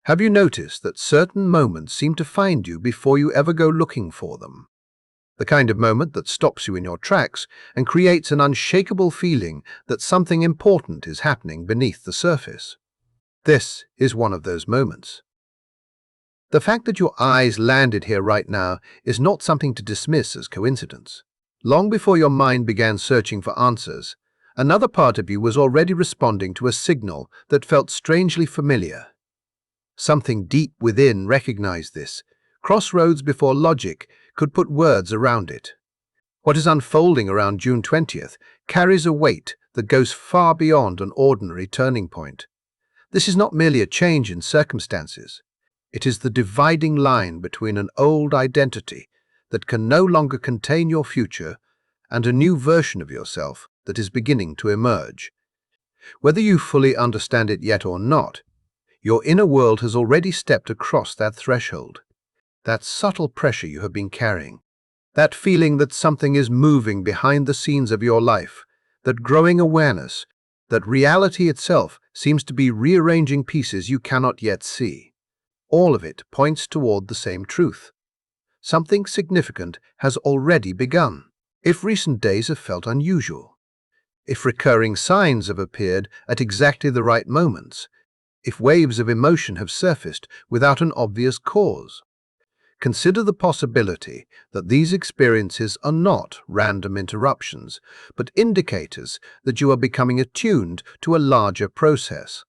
Have you noticed that certain moments seem to find you before you ever go looking for them? The kind of moment that stops you in your tracks and creates an unshakable feeling that something important is happening beneath the surface. This is one of those moments. The fact that your eyes landed here right now is not something to dismiss as coincidence. Long before your mind began searching for answers, another part of you was already responding to a signal that felt strangely familiar. Something deep within recognized this, crossroads before logic could put words around it. What is unfolding around June 20th carries a weight that goes far beyond an ordinary turning point. This is not merely a change in circumstances. It is the dividing line between an old identity that can no longer contain your future and a new version of yourself that is beginning to emerge. Whether you fully understand it yet or not, your inner world has already stepped across that threshold. That subtle pressure you have been carrying, that feeling that something is moving behind the scenes of your life, that growing awareness, that reality itself seems to be rearranging pieces you cannot yet see. All of it points toward the same truth. Something significant has already begun. If recent days have felt unusual, if recurring signs have appeared at exactly the right moments, if waves of emotion have surfaced without an obvious cause, consider the possibility that these experiences are not random interruptions, but indicators that you are becoming attuned to a larger process.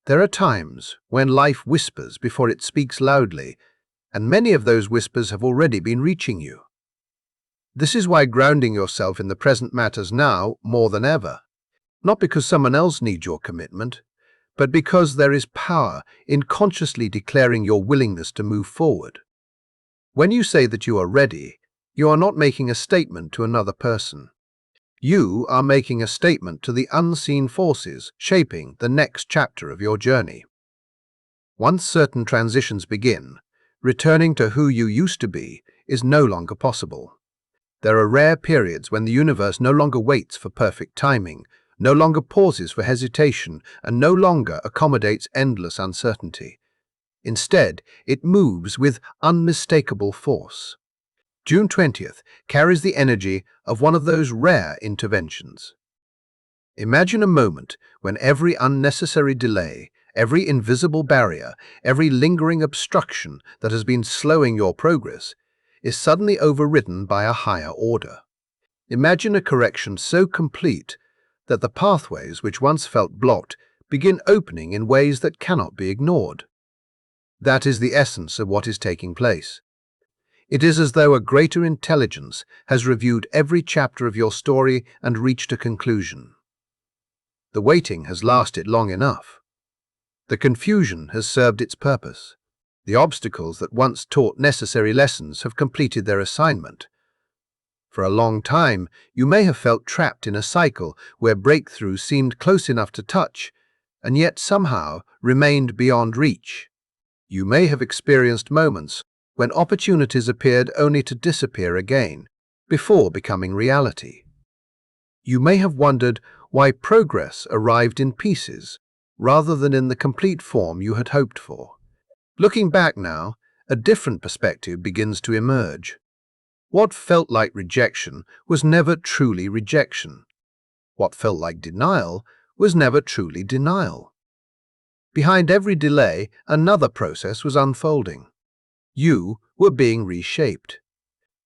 There are times when life whispers before it speaks loudly, and many of those whispers have already been reaching you. This is why grounding yourself in the present matters now more than ever. Not because someone else needs your commitment, but because there is power in consciously declaring your willingness to move forward. When you say that you are ready, you are not making a statement to another person. You are making a statement to the unseen forces shaping the next chapter of your journey. Once certain transitions begin, returning to who you used to be is no longer possible. There are rare periods when the universe no longer waits for perfect timing, no longer pauses for hesitation, and no longer accommodates endless uncertainty. Instead, it moves with unmistakable force. June 20th carries the energy of one of those rare interventions. Imagine a moment when every unnecessary delay, every invisible barrier, every lingering obstruction that has been slowing your progress is suddenly overridden by a higher order. Imagine a correction so complete that the pathways which once felt blocked begin opening in ways that cannot be ignored. That is the essence of what is taking place. It is as though a greater intelligence has reviewed every chapter of your story and reached a conclusion. The waiting has lasted long enough. The confusion has served its purpose. The obstacles that once taught necessary lessons have completed their assignment. For a long time, you may have felt trapped in a cycle where breakthrough seemed close enough to touch, and yet somehow remained beyond reach. You may have experienced moments when opportunities appeared only to disappear again, before becoming reality. You may have wondered why progress arrived in pieces, rather than in the complete form you had hoped for. Looking back now, a different perspective begins to emerge. What felt like rejection was never truly rejection. What felt like denial was never truly denial. Behind every delay, another process was unfolding. You were being reshaped.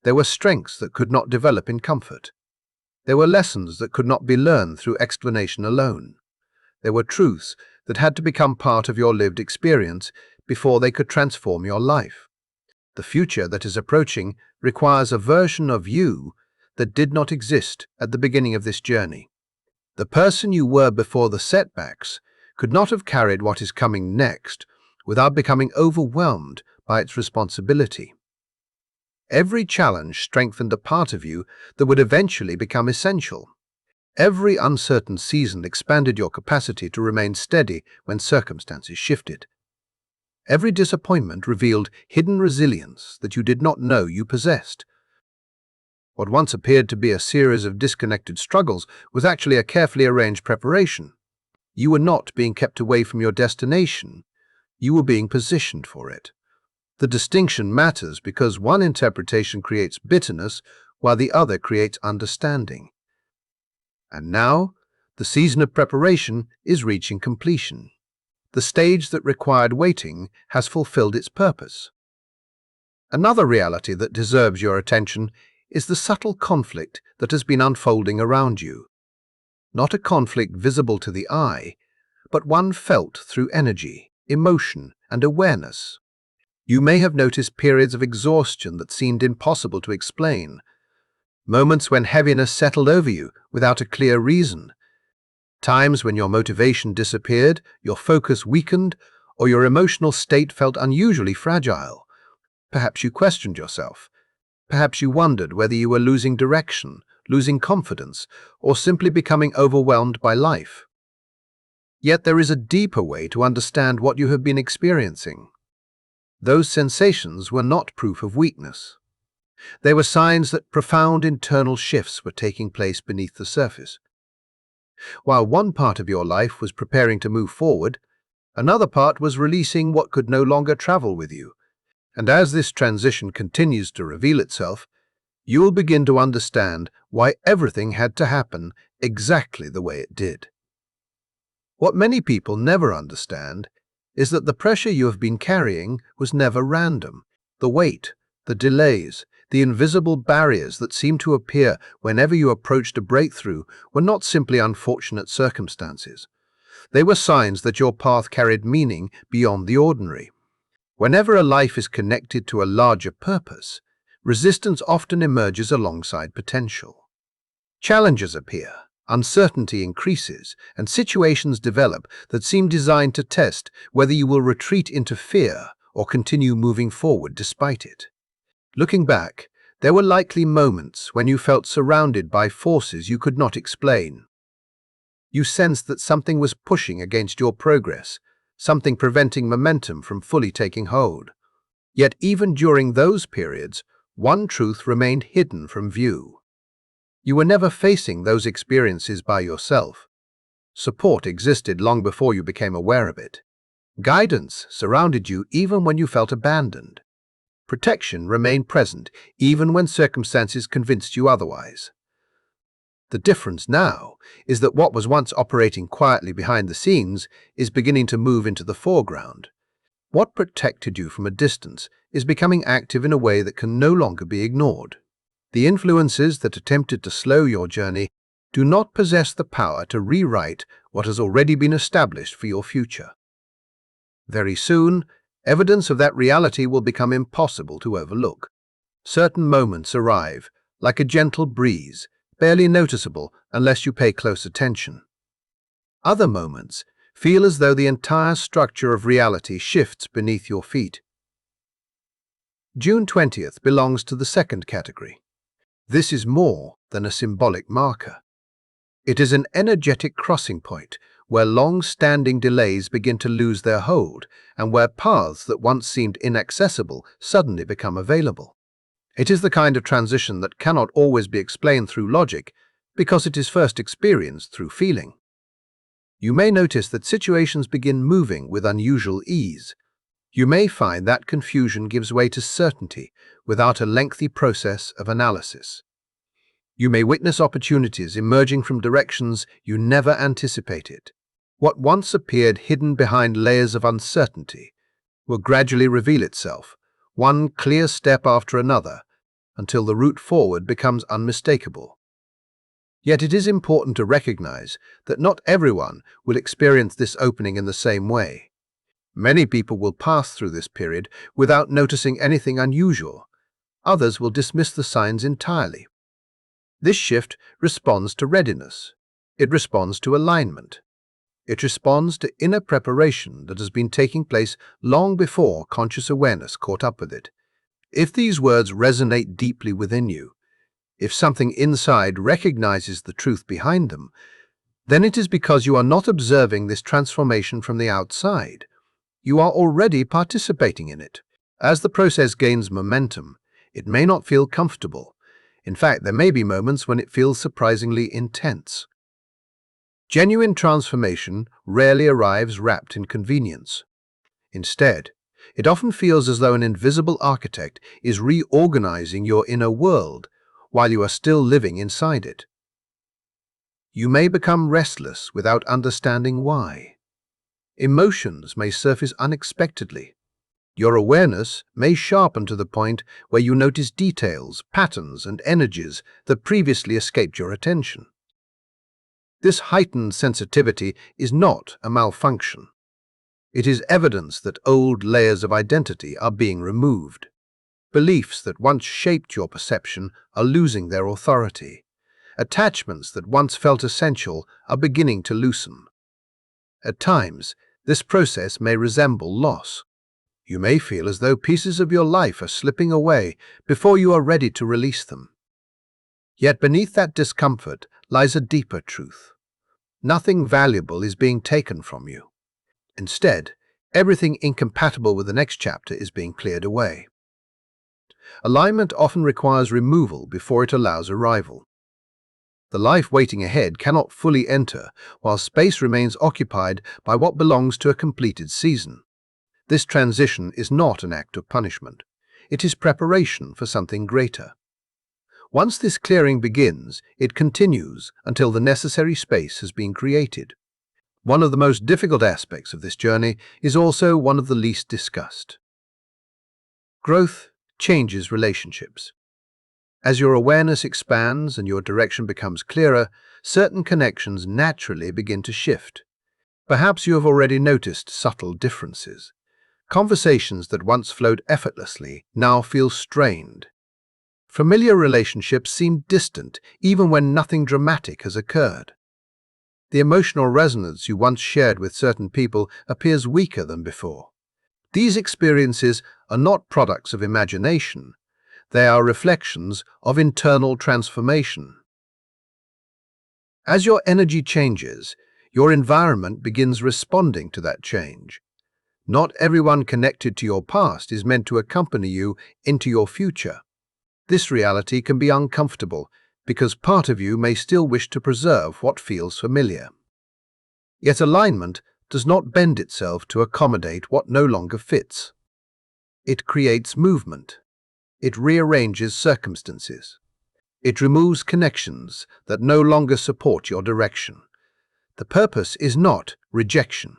There were strengths that could not develop in comfort. There were lessons that could not be learned through explanation alone. There were truths that had to become part of your lived experience before they could transform your life. The future that is approaching requires a version of you that did not exist at the beginning of this journey. The person you were before the setbacks could not have carried what is coming next without becoming overwhelmed by its responsibility. Every challenge strengthened a part of you that would eventually become essential. Every uncertain season expanded your capacity to remain steady when circumstances shifted. Every disappointment revealed hidden resilience that you did not know you possessed. What once appeared to be a series of disconnected struggles was actually a carefully arranged preparation. You were not being kept away from your destination. You were being positioned for it. The distinction matters because one interpretation creates bitterness while the other creates understanding. And now, the season of preparation is reaching completion. The stage that required waiting has fulfilled its purpose. Another reality that deserves your attention is the subtle conflict that has been unfolding around you. Not a conflict visible to the eye, but one felt through energy, emotion, and awareness. You may have noticed periods of exhaustion that seemed impossible to explain, moments when heaviness settled over you without a clear reason, times when your motivation disappeared, your focus weakened, or your emotional state felt unusually fragile. Perhaps you questioned yourself. Perhaps you wondered whether you were losing direction, losing confidence, or simply becoming overwhelmed by life. Yet there is a deeper way to understand what you have been experiencing. Those sensations were not proof of weakness. They were signs that profound internal shifts were taking place beneath the surface. While one part of your life was preparing to move forward, another part was releasing what could no longer travel with you. And as this transition continues to reveal itself, you will begin to understand why everything had to happen exactly the way it did. What many people never understand is that the pressure you have been carrying was never random. The weight, the delays, the invisible barriers that seemed to appear whenever you approached a breakthrough were not simply unfortunate circumstances. They were signs that your path carried meaning beyond the ordinary. Whenever a life is connected to a larger purpose, resistance often emerges alongside potential. Challenges appear, uncertainty increases, and situations develop that seem designed to test whether you will retreat into fear or continue moving forward despite it. Looking back, there were likely moments when you felt surrounded by forces you could not explain. You sensed that something was pushing against your progress, something preventing momentum from fully taking hold. Yet even during those periods, one truth remained hidden from view. You were never facing those experiences by yourself. Support existed long before you became aware of it. Guidance surrounded you even when you felt abandoned. Protection remained present even when circumstances convinced you otherwise. The difference now is that what was once operating quietly behind the scenes is beginning to move into the foreground. What protected you from a distance is becoming active in a way that can no longer be ignored. The influences that attempted to slow your journey do not possess the power to rewrite what has already been established for your future. Very soon, evidence of that reality will become impossible to overlook. Certain moments arrive, like a gentle breeze, barely noticeable unless you pay close attention. Other moments feel as though the entire structure of reality shifts beneath your feet. June 20th belongs to the second category. This is more than a symbolic marker. It is an energetic crossing point where long-standing delays begin to lose their hold and where paths that once seemed inaccessible suddenly become available. It is the kind of transition that cannot always be explained through logic because it is first experienced through feeling. You may notice that situations begin moving with unusual ease. You may find that confusion gives way to certainty without a lengthy process of analysis. You may witness opportunities emerging from directions you never anticipated. What once appeared hidden behind layers of uncertainty will gradually reveal itself, one clear step after another, until the route forward becomes unmistakable. Yet it is important to recognize that not everyone will experience this opening in the same way. Many people will pass through this period without noticing anything unusual. Others will dismiss the signs entirely. This shift responds to readiness. It responds to alignment. It responds to inner preparation that has been taking place long before conscious awareness caught up with it. If these words resonate deeply within you, if something inside recognizes the truth behind them, then it is because you are not observing this transformation from the outside. You are already participating in it. As the process gains momentum, it may not feel comfortable. In fact, there may be moments when it feels surprisingly intense. Genuine transformation rarely arrives wrapped in convenience. Instead, it often feels as though an invisible architect is reorganizing your inner world while you are still living inside it. You may become restless without understanding why. Emotions may surface unexpectedly. Your awareness may sharpen to the point where you notice details, patterns, and energies that previously escaped your attention. This heightened sensitivity is not a malfunction. It is evidence that old layers of identity are being removed. Beliefs that once shaped your perception are losing their authority. Attachments that once felt essential are beginning to loosen. At times, this process may resemble loss. You may feel as though pieces of your life are slipping away before you are ready to release them. Yet beneath that discomfort lies a deeper truth. Nothing valuable is being taken from you. Instead, everything incompatible with the next chapter is being cleared away. Alignment often requires removal before it allows arrival. The life waiting ahead cannot fully enter while space remains occupied by what belongs to a completed season. This transition is not an act of punishment. It is preparation for something greater. Once this clearing begins, it continues until the necessary space has been created. One of the most difficult aspects of this journey is also one of the least discussed. Growth changes relationships. As your awareness expands and your direction becomes clearer, certain connections naturally begin to shift. Perhaps you have already noticed subtle differences. Conversations that once flowed effortlessly now feel strained. Familiar relationships seem distant even when nothing dramatic has occurred. The emotional resonance you once shared with certain people appears weaker than before. These experiences are not products of imagination. They are reflections of internal transformation. As your energy changes, your environment begins responding to that change. Not everyone connected to your past is meant to accompany you into your future. This reality can be uncomfortable because part of you may still wish to preserve what feels familiar. Yet alignment does not bend itself to accommodate what no longer fits. It creates movement. It rearranges circumstances. It removes connections that no longer support your direction. The purpose is not rejection.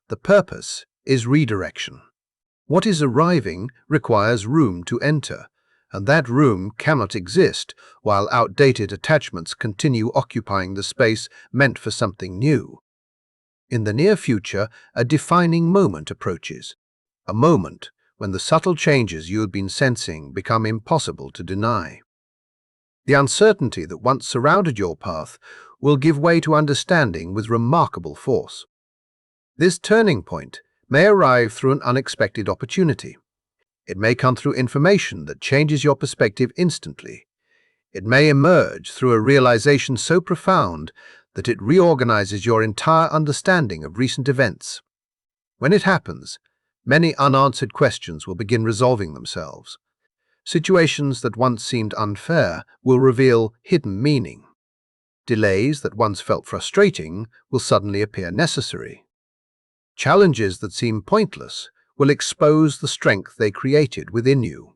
The purpose is redirection. What is arriving requires room to enter, and that room cannot exist while outdated attachments continue occupying the space meant for something new. In the near future, a defining moment approaches, a moment when the subtle changes you had been sensing become impossible to deny. The uncertainty that once surrounded your path will give way to understanding with remarkable force. This turning point may arrive through an unexpected opportunity. It may come through information that changes your perspective instantly. It may emerge through a realization so profound that it reorganizes your entire understanding of recent events. When it happens, many unanswered questions will begin resolving themselves. Situations that once seemed unfair will reveal hidden meaning. Delays that once felt frustrating will suddenly appear necessary. Challenges that seem pointless will expose the strength they created within you.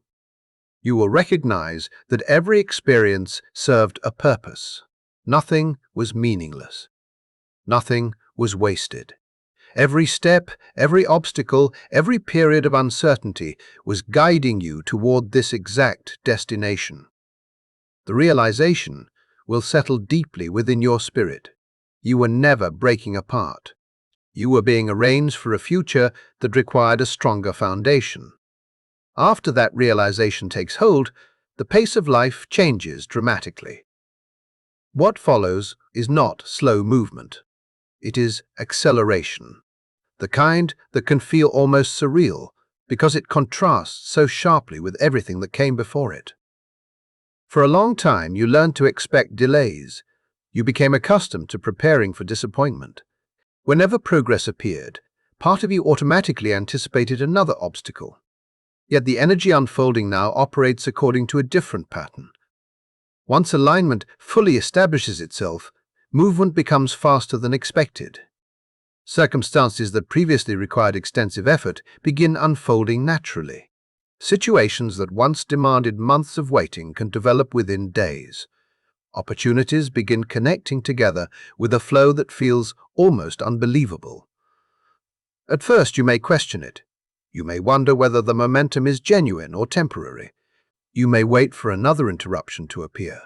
You will recognize that every experience served a purpose. Nothing was meaningless. Nothing was wasted. Every step, every obstacle, every period of uncertainty was guiding you toward this exact destination. The realization will settle deeply within your spirit. You were never breaking apart. You were being arranged for a future that required a stronger foundation. After that realization takes hold, the pace of life changes dramatically. What follows is not slow movement. It is acceleration, the kind that can feel almost surreal because it contrasts so sharply with everything that came before it. For a long time, you learned to expect delays. You became accustomed to preparing for disappointment. Whenever progress appeared, part of you automatically anticipated another obstacle. Yet the energy unfolding now operates according to a different pattern. Once alignment fully establishes itself, movement becomes faster than expected. Circumstances that previously required extensive effort begin unfolding naturally. Situations that once demanded months of waiting can develop within days. Opportunities begin connecting together with a flow that feels almost unbelievable. At first, you may question it. You may wonder whether the momentum is genuine or temporary. You may wait for another interruption to appear.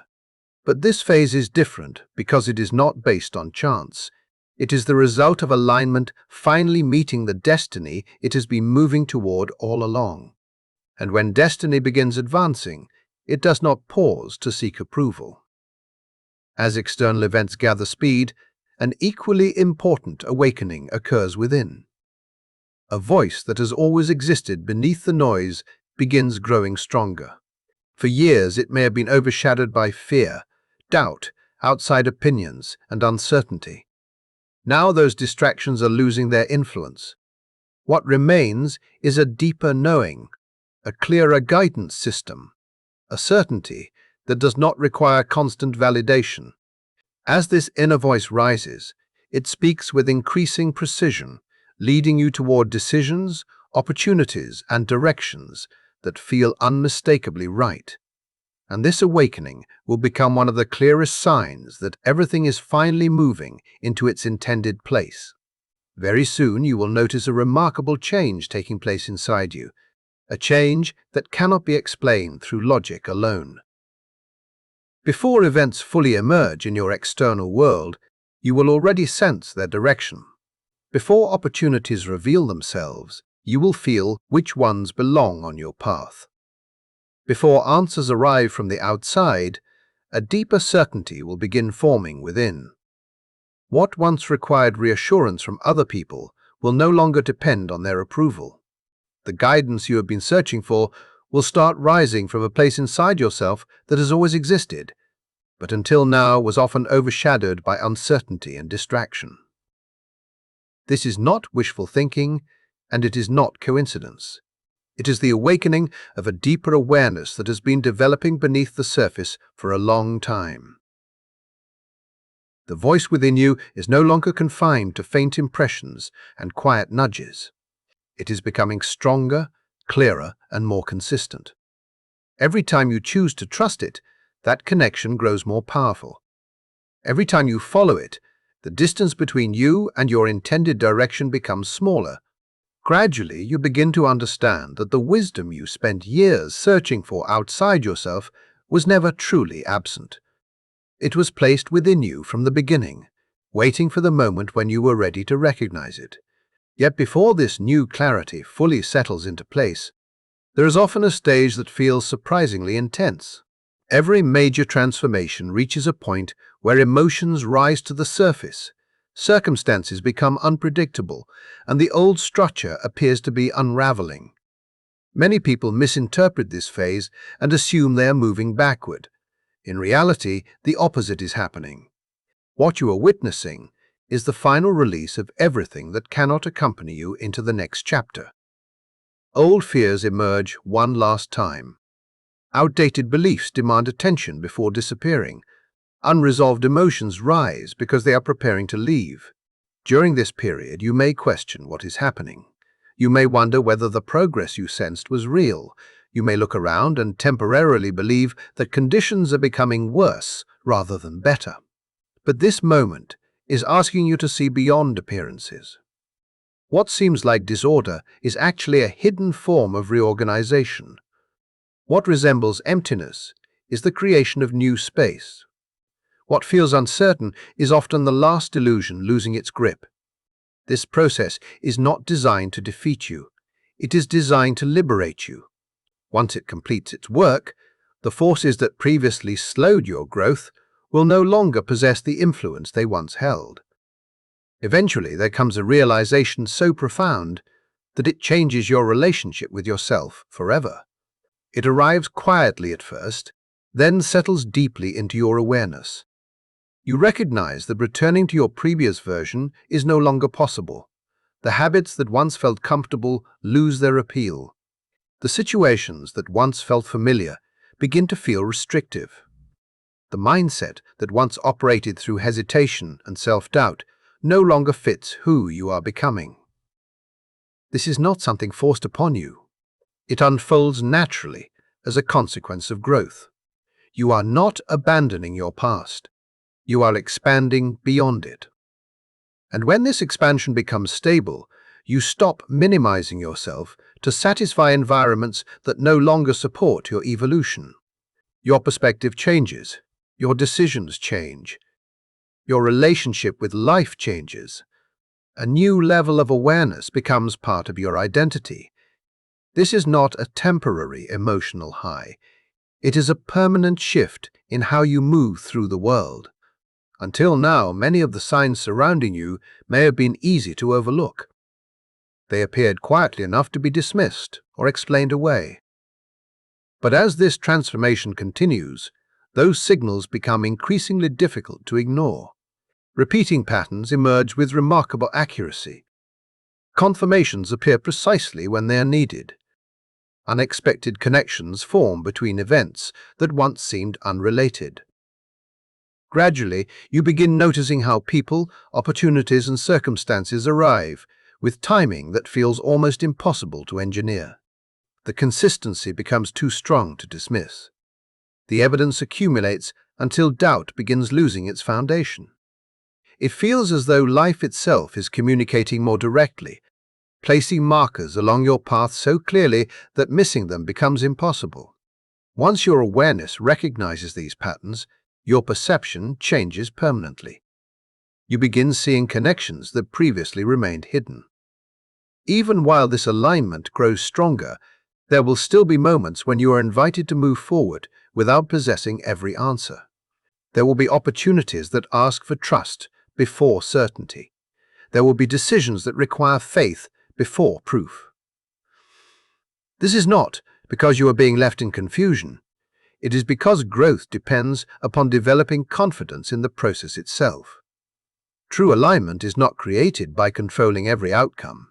But this phase is different because it is not based on chance. It is the result of alignment finally meeting the destiny it has been moving toward all along. And when destiny begins advancing, it does not pause to seek approval. As external events gather speed, an equally important awakening occurs within. A voice that has always existed beneath the noise begins growing stronger. For years, it may have been overshadowed by fear, doubt, outside opinions, and uncertainty. Now those distractions are losing their influence. What remains is a deeper knowing, a clearer guidance system, a certainty that does not require constant validation. As this inner voice rises, it speaks with increasing precision, leading you toward decisions, opportunities, and directions that feel unmistakably right. And this awakening will become one of the clearest signs that everything is finally moving into its intended place. Very soon you will notice a remarkable change taking place inside you, a change that cannot be explained through logic alone. Before events fully emerge in your external world, you will already sense their direction. Before opportunities reveal themselves, you will feel which ones belong on your path. Before answers arrive from the outside, a deeper certainty will begin forming within. What once required reassurance from other people will no longer depend on their approval. The guidance you have been searching for will start rising from a place inside yourself that has always existed, but until now was often overshadowed by uncertainty and distraction. This is not wishful thinking, and it is not coincidence. It is the awakening of a deeper awareness that has been developing beneath the surface for a long time. The voice within you is no longer confined to faint impressions and quiet nudges. It is becoming stronger, clearer, and more consistent. Every time you choose to trust it, that connection grows more powerful. Every time you follow it, the distance between you and your intended direction becomes smaller. Gradually, you begin to understand that the wisdom you spent years searching for outside yourself was never truly absent. It was placed within you from the beginning, waiting for the moment when you were ready to recognize it. Yet before this new clarity fully settles into place, there is often a stage that feels surprisingly intense. Every major transformation reaches a point where emotions rise to the surface, circumstances become unpredictable, and the old structure appears to be unraveling. Many people misinterpret this phase and assume they are moving backward. In reality, the opposite is happening. What you are witnessing is the final release of everything that cannot accompany you into the next chapter. Old fears emerge one last time. Outdated beliefs demand attention before disappearing. Unresolved emotions rise because they are preparing to leave. During this period, you may question what is happening. You may wonder whether the progress you sensed was real. You may look around and temporarily believe that conditions are becoming worse rather than better. But this moment is asking you to see beyond appearances. What seems like disorder is actually a hidden form of reorganization. What resembles emptiness is the creation of new space. What feels uncertain is often the last illusion losing its grip. This process is not designed to defeat you. It is designed to liberate you. Once it completes its work, the forces that previously slowed your growth will no longer possess the influence they once held. Eventually, there comes a realization so profound that it changes your relationship with yourself forever. It arrives quietly at first, then settles deeply into your awareness. You recognize that returning to your previous version is no longer possible. The habits that once felt comfortable lose their appeal. The situations that once felt familiar begin to feel restrictive. The mindset that once operated through hesitation and self-doubt no longer fits who you are becoming. This is not something forced upon you. It unfolds naturally as a consequence of growth. You are not abandoning your past. You are expanding beyond it. And when this expansion becomes stable, you stop minimizing yourself to satisfy environments that no longer support your evolution. Your perspective changes, your decisions change, your relationship with life changes. A new level of awareness becomes part of your identity. This is not a temporary emotional high. It is a permanent shift in how you move through the world. Until now, many of the signs surrounding you may have been easy to overlook. They appeared quietly enough to be dismissed or explained away. But as this transformation continues, those signals become increasingly difficult to ignore. Repeating patterns emerge with remarkable accuracy. Confirmations appear precisely when they are needed. Unexpected connections form between events that once seemed unrelated. Gradually, you begin noticing how people, opportunities, and circumstances arrive, with timing that feels almost impossible to engineer. The consistency becomes too strong to dismiss. The evidence accumulates until doubt begins losing its foundation. It feels as though life itself is communicating more directly, placing markers along your path so clearly that missing them becomes impossible. Once your awareness recognizes these patterns, your perception changes permanently. You begin seeing connections that previously remained hidden. Even while this alignment grows stronger, there will still be moments when you are invited to move forward without possessing every answer. There will be opportunities that ask for trust before certainty. There will be decisions that require faith before proof. This is not because you are being left in confusion. It is because growth depends upon developing confidence in the process itself. True alignment is not created by controlling every outcome.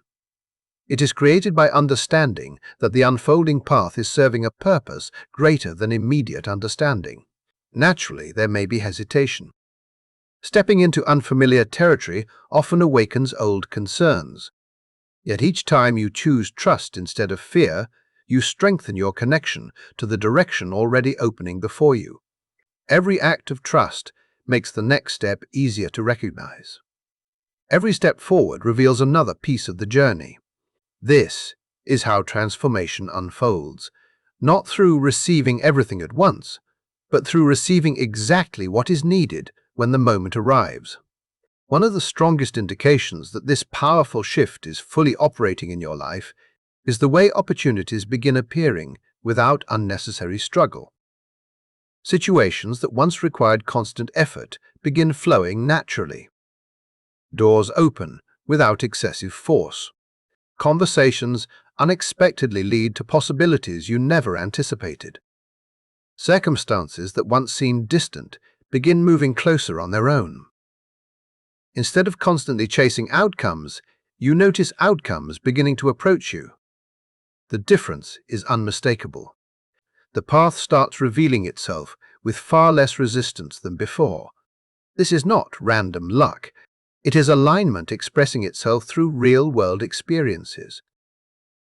It is created by understanding that the unfolding path is serving a purpose greater than immediate understanding. Naturally, there may be hesitation. Stepping into unfamiliar territory often awakens old concerns. Yet each time you choose trust instead of fear, you strengthen your connection to the direction already opening before you. Every act of trust makes the next step easier to recognize. Every step forward reveals another piece of the journey. This is how transformation unfolds, not through receiving everything at once, but through receiving exactly what is needed when the moment arrives. One of the strongest indications that this powerful shift is fully operating in your life is the way opportunities begin appearing without unnecessary struggle. Situations that once required constant effort begin flowing naturally. Doors open without excessive force. Conversations unexpectedly lead to possibilities you never anticipated. Circumstances that once seemed distant begin moving closer on their own. Instead of constantly chasing outcomes, you notice outcomes beginning to approach you. The difference is unmistakable. The path starts revealing itself with far less resistance than before. This is not random luck. It is alignment expressing itself through real-world experiences.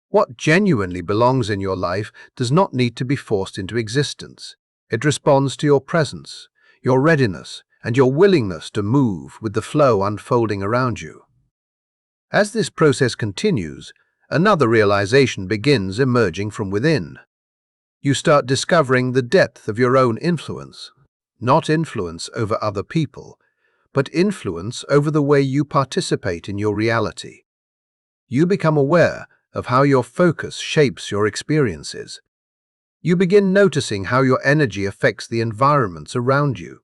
What genuinely belongs in your life does not need to be forced into existence. It responds to your presence, your readiness, and your willingness to move with the flow unfolding around you. As this process continues, another realization begins emerging from within. You start discovering the depth of your own influence, not influence over other people, but influence over the way you participate in your reality. You become aware of how your focus shapes your experiences. You begin noticing how your energy affects the environments around you.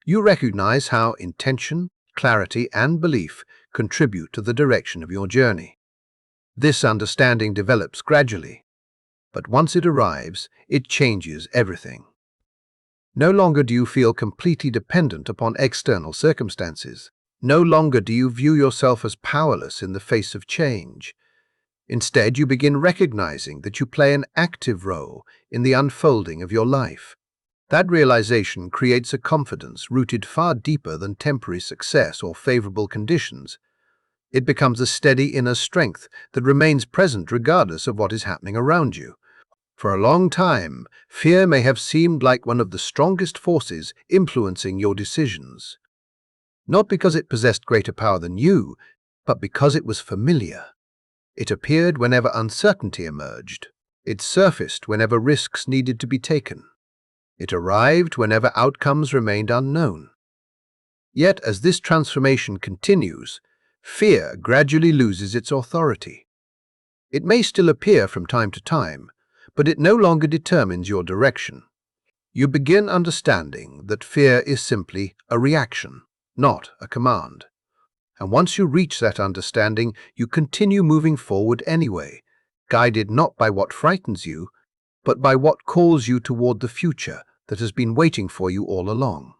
You recognize how intention, clarity, and belief contribute to the direction of your journey. This understanding develops gradually, but once it arrives, it changes everything. No longer do you feel completely dependent upon external circumstances. No longer do you view yourself as powerless in the face of change. Instead, you begin recognizing that you play an active role in the unfolding of your life. That realization creates a confidence rooted far deeper than temporary success or favorable conditions. It becomes a steady inner strength that remains present regardless of what is happening around you. For a long time, fear may have seemed like one of the strongest forces influencing your decisions. Not because it possessed greater power than you, but because it was familiar. It appeared whenever uncertainty emerged. It surfaced whenever risks needed to be taken. It arrived whenever outcomes remained unknown. Yet, as this transformation continues, fear gradually loses its authority. It may still appear from time to time, but it no longer determines your direction. You begin understanding that fear is simply a reaction, not a command. And once you reach that understanding, you continue moving forward anyway, guided not by what frightens you, but by what calls you toward the future that has been waiting for you all along.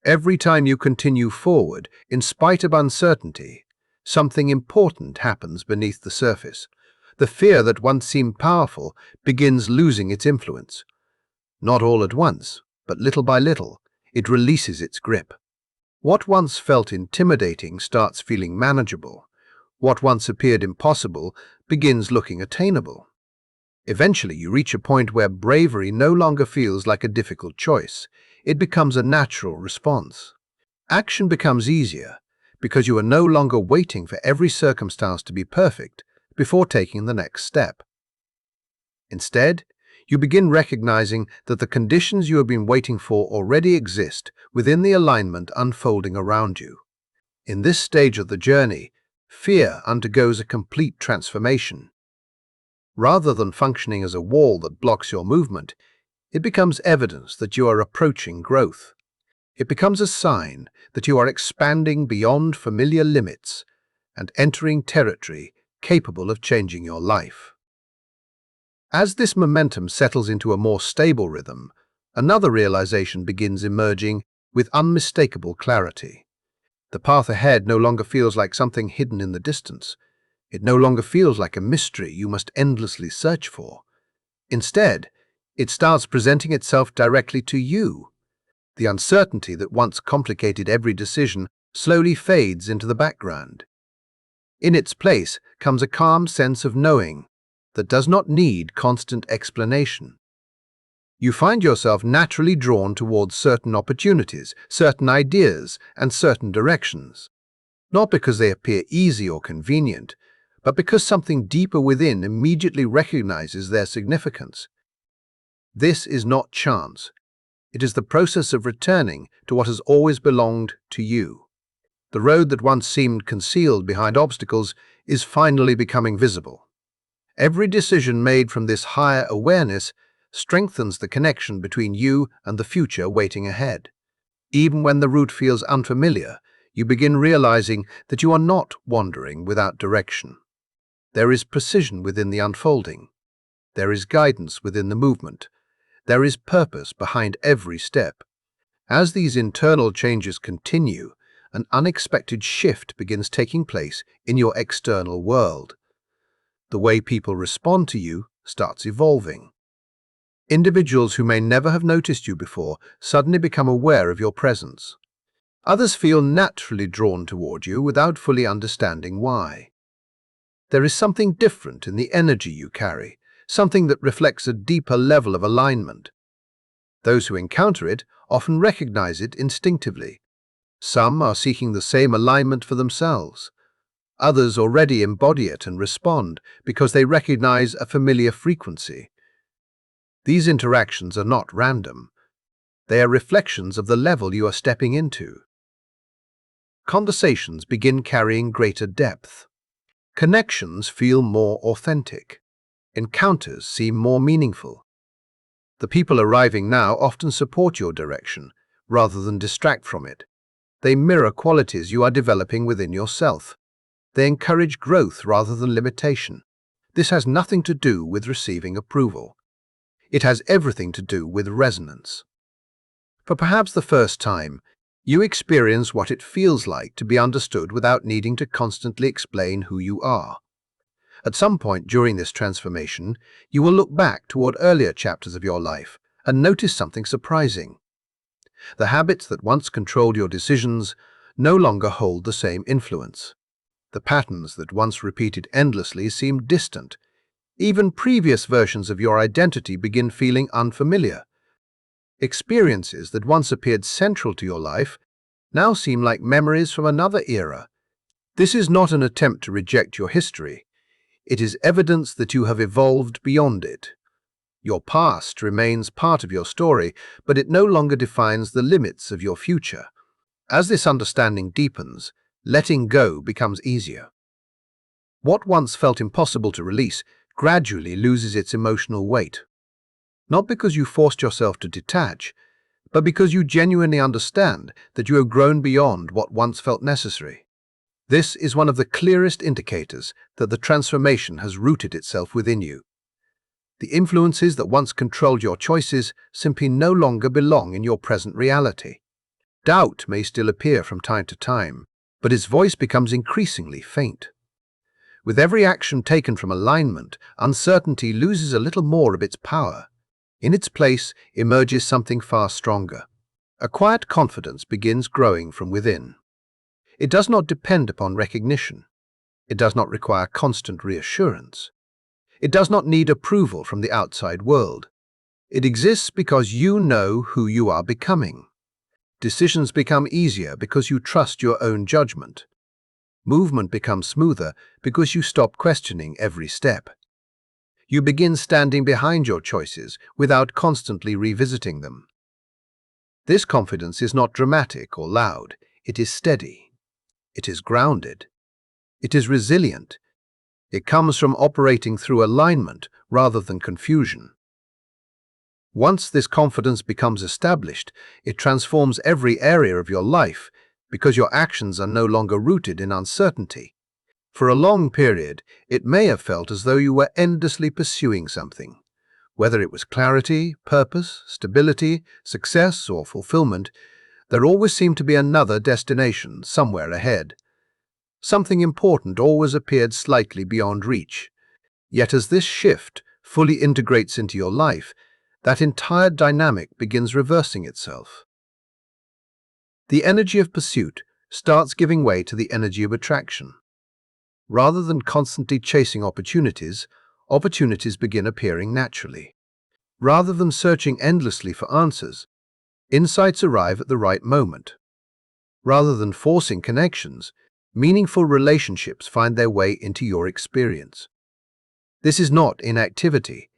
Every time you continue forward, in spite of uncertainty, something important happens beneath the surface. The fear that once seemed powerful begins losing its influence. Not all at once, but little by little, it releases its grip. What once felt intimidating starts feeling manageable. What once appeared impossible begins looking attainable. Eventually, you reach a point where bravery no longer feels like a difficult choice. It becomes a natural response. Action becomes easier because you are no longer waiting for every circumstance to be perfect before taking the next step. Instead, you begin recognizing that the conditions you have been waiting for already exist within the alignment unfolding around you. In this stage of the journey, fear undergoes a complete transformation. Rather than functioning as a wall that blocks your movement, it becomes evidence that you are approaching growth. It becomes a sign that you are expanding beyond familiar limits and entering territory capable of changing your life. As this momentum settles into a more stable rhythm, another realization begins emerging with unmistakable clarity. The path ahead no longer feels like something hidden in the distance. It no longer feels like a mystery you must endlessly search for. Instead, it starts presenting itself directly to you. The uncertainty that once complicated every decision slowly fades into the background. In its place comes a calm sense of knowing that does not need constant explanation. You find yourself naturally drawn towards certain opportunities, certain ideas, and certain directions, not because they appear easy or convenient, but because something deeper within immediately recognizes their significance. This is not chance. It is the process of returning to what has always belonged to you. The road that once seemed concealed behind obstacles is finally becoming visible. Every decision made from this higher awareness strengthens the connection between you and the future waiting ahead. Even when the route feels unfamiliar, you begin realizing that you are not wandering without direction. There is precision within the unfolding. There is guidance within the movement. There is purpose behind every step. As these internal changes continue, an unexpected shift begins taking place in your external world. The way people respond to you starts evolving. Individuals who may never have noticed you before suddenly become aware of your presence. Others feel naturally drawn toward you without fully understanding why. There is something different in the energy you carry, something that reflects a deeper level of alignment. Those who encounter it often recognize it instinctively. Some are seeking the same alignment for themselves. Others already embody it and respond because they recognize a familiar frequency. These interactions are not random. They are reflections of the level you are stepping into. Conversations begin carrying greater depth. Connections feel more authentic. Encounters seem more meaningful. The people arriving now often support your direction rather than distract from it. They mirror qualities you are developing within yourself. They encourage growth rather than limitation. This has nothing to do with receiving approval. It has everything to do with resonance. For perhaps the first time, you experience what it feels like to be understood without needing to constantly explain who you are. At some point during this transformation, you will look back toward earlier chapters of your life and notice something surprising. The habits that once controlled your decisions no longer hold the same influence. The patterns that once repeated endlessly seem distant. Even previous versions of your identity begin feeling unfamiliar. Experiences that once appeared central to your life now seem like memories from another era. This is not an attempt to reject your history. It is evidence that you have evolved beyond it. Your past remains part of your story, but it no longer defines the limits of your future. As this understanding deepens, letting go becomes easier. What once felt impossible to release gradually loses its emotional weight. Not because you forced yourself to detach, but because you genuinely understand that you have grown beyond what once felt necessary. This is one of the clearest indicators that the transformation has rooted itself within you. The influences that once controlled your choices simply no longer belong in your present reality. Doubt may still appear from time to time, but its voice becomes increasingly faint. With every action taken from alignment, uncertainty loses a little more of its power. In its place emerges something far stronger. A quiet confidence begins growing from within. It does not depend upon recognition. It does not require constant reassurance. It does not need approval from the outside world. It exists because you know who you are becoming. Decisions become easier because you trust your own judgment. Movement becomes smoother because you stop questioning every step. You begin standing behind your choices without constantly revisiting them. This confidence is not dramatic or loud. It is steady. It is grounded. It is resilient. It comes from operating through alignment rather than confusion. Once this confidence becomes established, it transforms every area of your life because your actions are no longer rooted in uncertainty. For a long period, it may have felt as though you were endlessly pursuing something. Whether it was clarity, purpose, stability, success, or fulfillment, there always seemed to be another destination somewhere ahead. Something important always appeared slightly beyond reach. Yet as this shift fully integrates into your life, that entire dynamic begins reversing itself. The energy of pursuit starts giving way to the energy of attraction. Rather than constantly chasing opportunities, opportunities begin appearing naturally. Rather than searching endlessly for answers, insights arrive at the right moment. Rather than forcing connections, meaningful relationships find their way into your experience. This is not inactivity,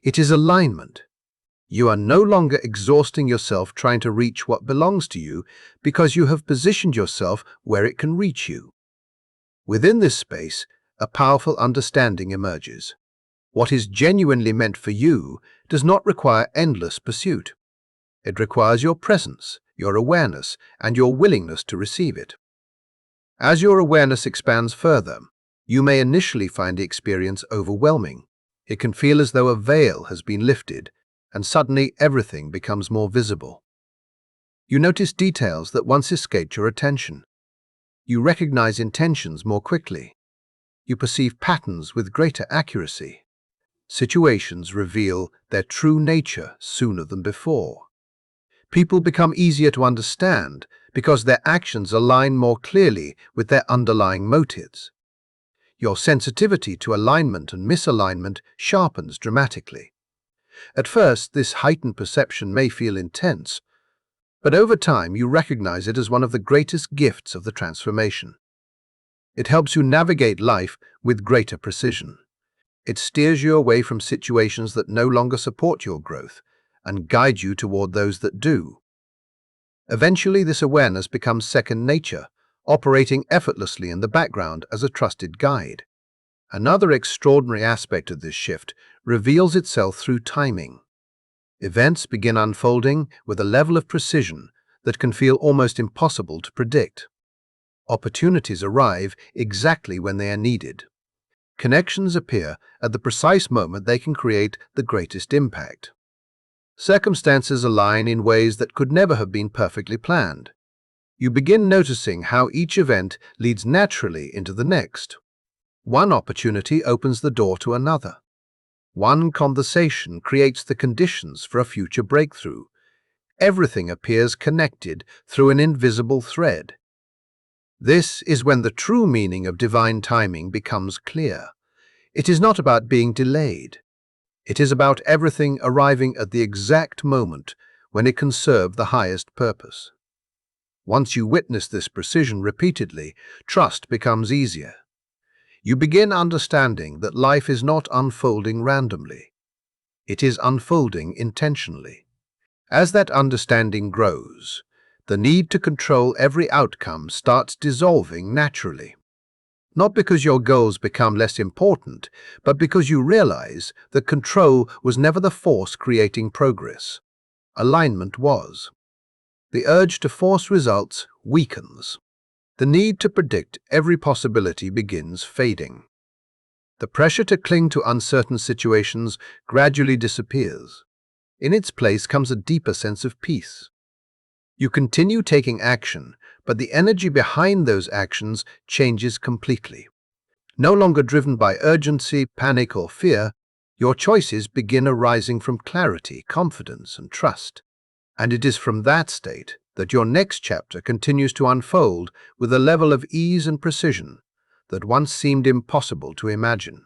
it is alignment. You are no longer exhausting yourself trying to reach what belongs to you because you have positioned yourself where it can reach you. Within this space, a powerful understanding emerges. What is genuinely meant for you does not require endless pursuit. It requires your presence, your awareness, and your willingness to receive it. As your awareness expands further, you may initially find the experience overwhelming. It can feel as though a veil has been lifted, and suddenly everything becomes more visible. You notice details that once escaped your attention. You recognize intentions more quickly. You perceive patterns with greater accuracy. Situations reveal their true nature sooner than before. People become easier to understand because their actions align more clearly with their underlying motives. Your sensitivity to alignment and misalignment sharpens dramatically. At first, this heightened perception may feel intense, but over time you recognize it as one of the greatest gifts of the transformation. It helps you navigate life with greater precision. It steers you away from situations that no longer support your growth and guides you toward those that do. Eventually, this awareness becomes second nature, operating effortlessly in the background as a trusted guide. Another extraordinary aspect of this shift reveals itself through timing. Events begin unfolding with a level of precision that can feel almost impossible to predict. Opportunities arrive exactly when they are needed. Connections appear at the precise moment they can create the greatest impact. Circumstances align in ways that could never have been perfectly planned. You begin noticing how each event leads naturally into the next. One opportunity opens the door to another. One conversation creates the conditions for a future breakthrough. Everything appears connected through an invisible thread. This is when the true meaning of divine timing becomes clear. It is not about being delayed. It is about everything arriving at the exact moment when it can serve the highest purpose. Once you witness this precision repeatedly, trust becomes easier. You begin understanding that life is not unfolding randomly. It is unfolding intentionally. As that understanding grows, the need to control every outcome starts dissolving naturally. Not because your goals become less important, but because you realize that control was never the force creating progress. Alignment was. The urge to force results weakens. The need to predict every possibility begins fading. The pressure to cling to uncertain situations gradually disappears. In its place comes a deeper sense of peace. You continue taking action, but the energy behind those actions changes completely. No longer driven by urgency, panic, or fear, your choices begin arising from clarity, confidence, and trust. And it is from that state that your next chapter continues to unfold with a level of ease and precision that once seemed impossible to imagine.